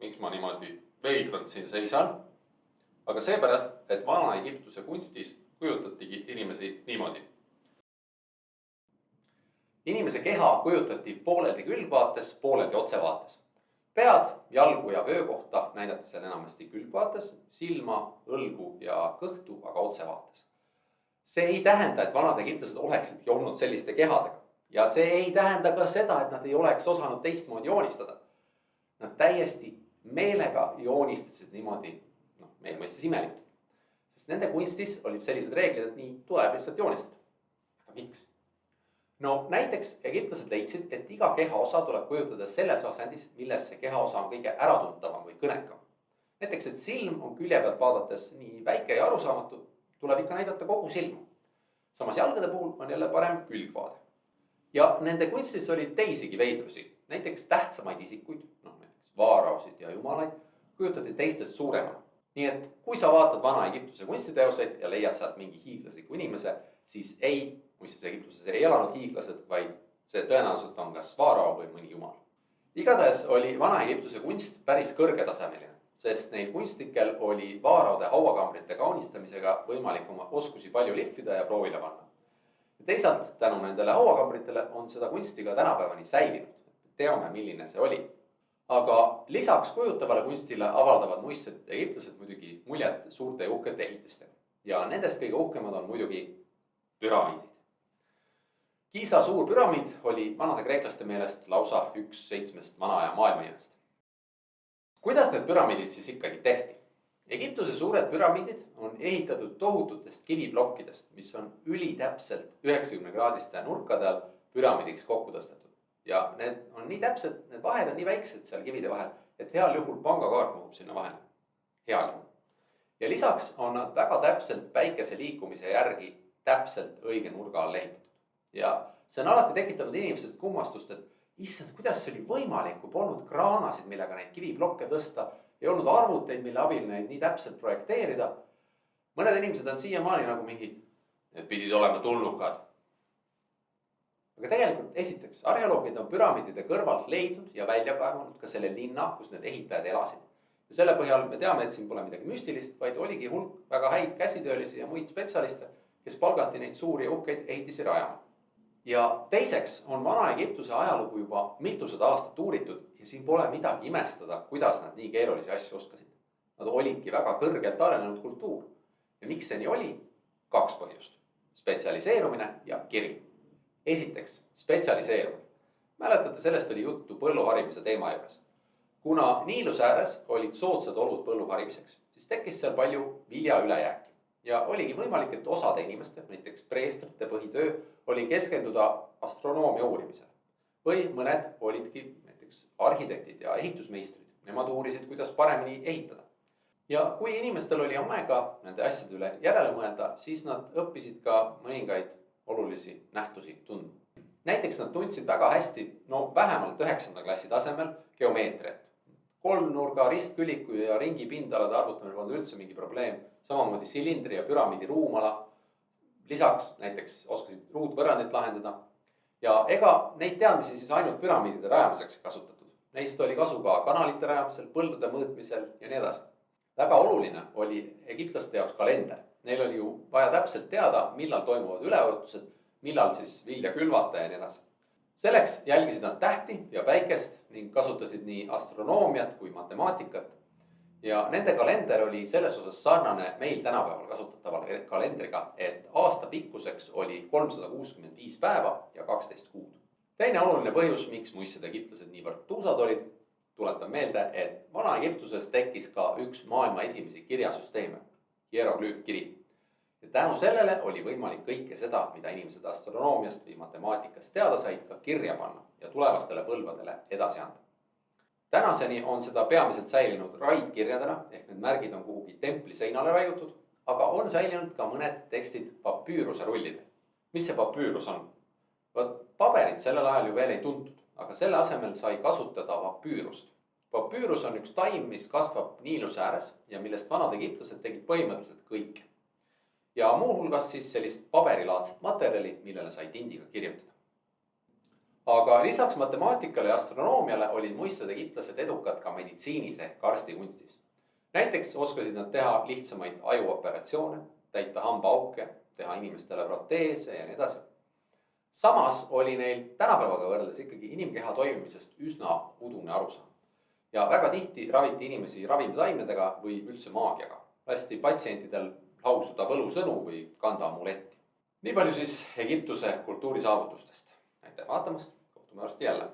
miks ma niimoodi veidralt siin seisan, aga seepärast, et Vana-Egiptuse kunstis kujutatigi inimesi niimoodi. Inimese keha kujutati pooleldi külgvaates, pooleldi otsevaates. Pead, jalgu ja vöökohta näidati seal enamasti külgvaates, silma, õlgu ja kõhtu aga otsevaates. See ei tähenda, et vanad egiptlased oleksidki olnud selliste kehadega. Ja see ei tähenda ka seda, et nad ei oleks osanud teistmoodi joonistada. Nad täiesti meelega joonistasid niimoodi, meie mõistes imelikult. Sest nende kunstis olid sellised reeglid, et nii tuleb lihtsalt joonistada. Aga miks? Näiteks egiptlased leidsid, et iga kehaosa tuleb kujutada selles asendis, milles see kehaosa on kõige äratuntavam või kõnekam. Näiteks, et silm on külje pealt vaadates nii väike ja arusaamatu, tuleb ikka näidata kogu silma. Samas jalgade puhul on jälle parem külgvaade. Ja nende kunstis oli teisigi veidrusi. Näiteks tähtsamaid isikuid, näiteks vaaraosid ja jumalaid, kujutati teistest suuremana. Nii et kui sa vaatad Vana-Egiptuse kunstiteoseid ja leiad sealt mingi hiiglasliku inimese, siis muistes Egiptuses ei elanud hiiglased, vaid see tõenäoliselt on kas vaarao või mõni jumal. Igatahes oli Vana-Egiptuse kunst päris kõrgetasemeline, sest neil kunstnikel oli vaaraode hauakambrite kaunistamisega võimalik oma oskusi palju lihvida ja proovile panna. Ja teisalt tänu nendele hauakambritele on seda kunsti ka tänapäevani säilinud. Teame, milline see oli. Aga lisaks kujutavale kunstile avaldavad muistsed egiptlased muidugi muljet suurte ja uhkete ehitistega. Ja nendest kõige uhkemad on muidugi püramiidid. Giza suur püramiid oli vanade kreeklaste meelest lausa üks 7 vanaaja maailmaimest. Kuidas need püramiidid siis ikkagi tehti? Egiptuse suured püramiidid on ehitatud tohututest kiviblokkidest, mis on ülitäpselt 90-kraadiste nurkade all püramiidiks kokku tõstetud. Ja need on nii täpsed, need vahed on nii väiksed seal kivide vahel, et heal juhul pangakaart mahub sinna vahele. Heal juhul. Ja lisaks on nad väga täpselt päikese liikumise järgi täpselt õige nurga all ehitatud. Ja see on alati tekitanud inimestest kummastust, et issand, kuidas see oli võimalik, kui polnud kraanasid, millega neid kiviblokke tõsta, ei olnud arvuteid, mille abil neid nii täpselt projekteerida. Mõned inimesed on siiamaani nagu mingi, need pidid olema tulnukad. Aga tegelikult esiteks, arheoloogid on püramiidide kõrvalt leidnud ja välja kaevanud ka selle linna, kus need ehitajad elasid. Ja selle põhjal me teame, et siin pole midagi müstilist, vaid oligi hulk väga häid käsitöölisi ja muid spetsialiste, kes palgati neid suuri ja uhkeid ehitisi rajama. Ja teiseks on Vana-Egiptuse ajalugu juba mitusada aastat uuritud ja siin pole midagi imestada, kuidas nad nii keerulisi asju oskasid. Nad olidki väga kõrgelt arenenud kultuur. Ja miks see nii oli? 2 põhjust. Spetsialiseerumine ja kiri. Esiteks, spetsialiseerumine. Mäletate, sellest oli juttu põlluharimise teema juures. Kuna Niiluse ääres olid soodsad olud põlluharimiseks, siis tekkis seal palju vilja ülejääki. Ja oligi võimalik, et osade inimeste, näiteks preestrite põhitöö, oli keskenduda astronoomia uurimisele. Või mõned olidki näiteks arhitektid ja ehitusmeistrid. Nemad uurisid, kuidas paremini ehitada. Ja kui inimestel oli aega nende asjade üle järele mõelda, siis nad õppisid ka mõningaid olulisi nähtusi tundma. Näiteks nad tundsid väga hästi, vähemalt 9. klassi tasemel geomeetriat. Kolmnurga, ristküliku ja ringi pindalade arvutamine polnud üldse mingi probleem. Samamoodi silindri ja püramiidi ruumala. Lisaks näiteks oskasid ruutvõrrandit lahendada. Ja ega neid teadmisi siis ainult püramiidide rajamiseks kasutatud. Neist oli kasu ka kanalite rajamisel, põldude mõõtmisel ja nii edasi. Väga oluline oli egiptlaste jaoks kalender. Neil oli ju vaja täpselt teada, millal toimuvad üleujutused, millal siis vilja külvata ja nii edasi. Selleks jälgisid nad tähti ja päikest ning kasutasid nii astronoomiat kui matemaatikat. Ja nende kalender oli selles osas sarnane meil tänapäeval kasutatavale kalendriga, et aasta pikkuseks oli 365 päeva ja 12 kuud. Teine oluline põhjus, miks muistsed egiptlased niivõrd tuusad olid, tuletan meelde, et Vana-Egiptuses tekkis ka üks maailma esimesi kirjasüsteeme, hieroglüüfkiri. Ja tänu sellele oli võimalik kõike seda, mida inimesed astronoomiast või matemaatikast teada said, ka kirja panna ja tulevastele põlvadele edasi anda. Tänaseni on seda peamiselt säilinud raidkirjadena, ehk need märgid on kuhugi templi seinale raiutud, aga on säilinud ka mõned tekstid papüüruse rullidel. Mis see papüürus on? Paberit sellel ajal ju veel ei tuntud, aga selle asemel sai kasutada papüürust. Papüürus on üks taim, mis kasvab Niiluse ääres ja millest vanad egiptlased tegid põhimõtteliselt kõike. Ja muu hulgas siis sellist paberilaadset materjali, millele sai tindiga kirjutada. aga lisaks matemaatikale ja astronoomiale olid muistsed egiptlased edukad ka meditsiinis ehk arstikunstis. näiteks oskasid nad teha lihtsamaid ajuoperatsioone, täita hambaauke, teha inimestele proteese ja nii edasi. samas oli neil tänapäevaga võrreldes ikkagi inimkeha toimimisest üsna udune arusaam. ja väga tihti raviti inimesi ravimtaimedega või üldse maagiaga. lasti patsientidel lausuda võlusõnu või kanda amuletti. nii palju siis Egiptuse kultuurisaavutustest. aitäh vaatamast, kohtume varsti jälle.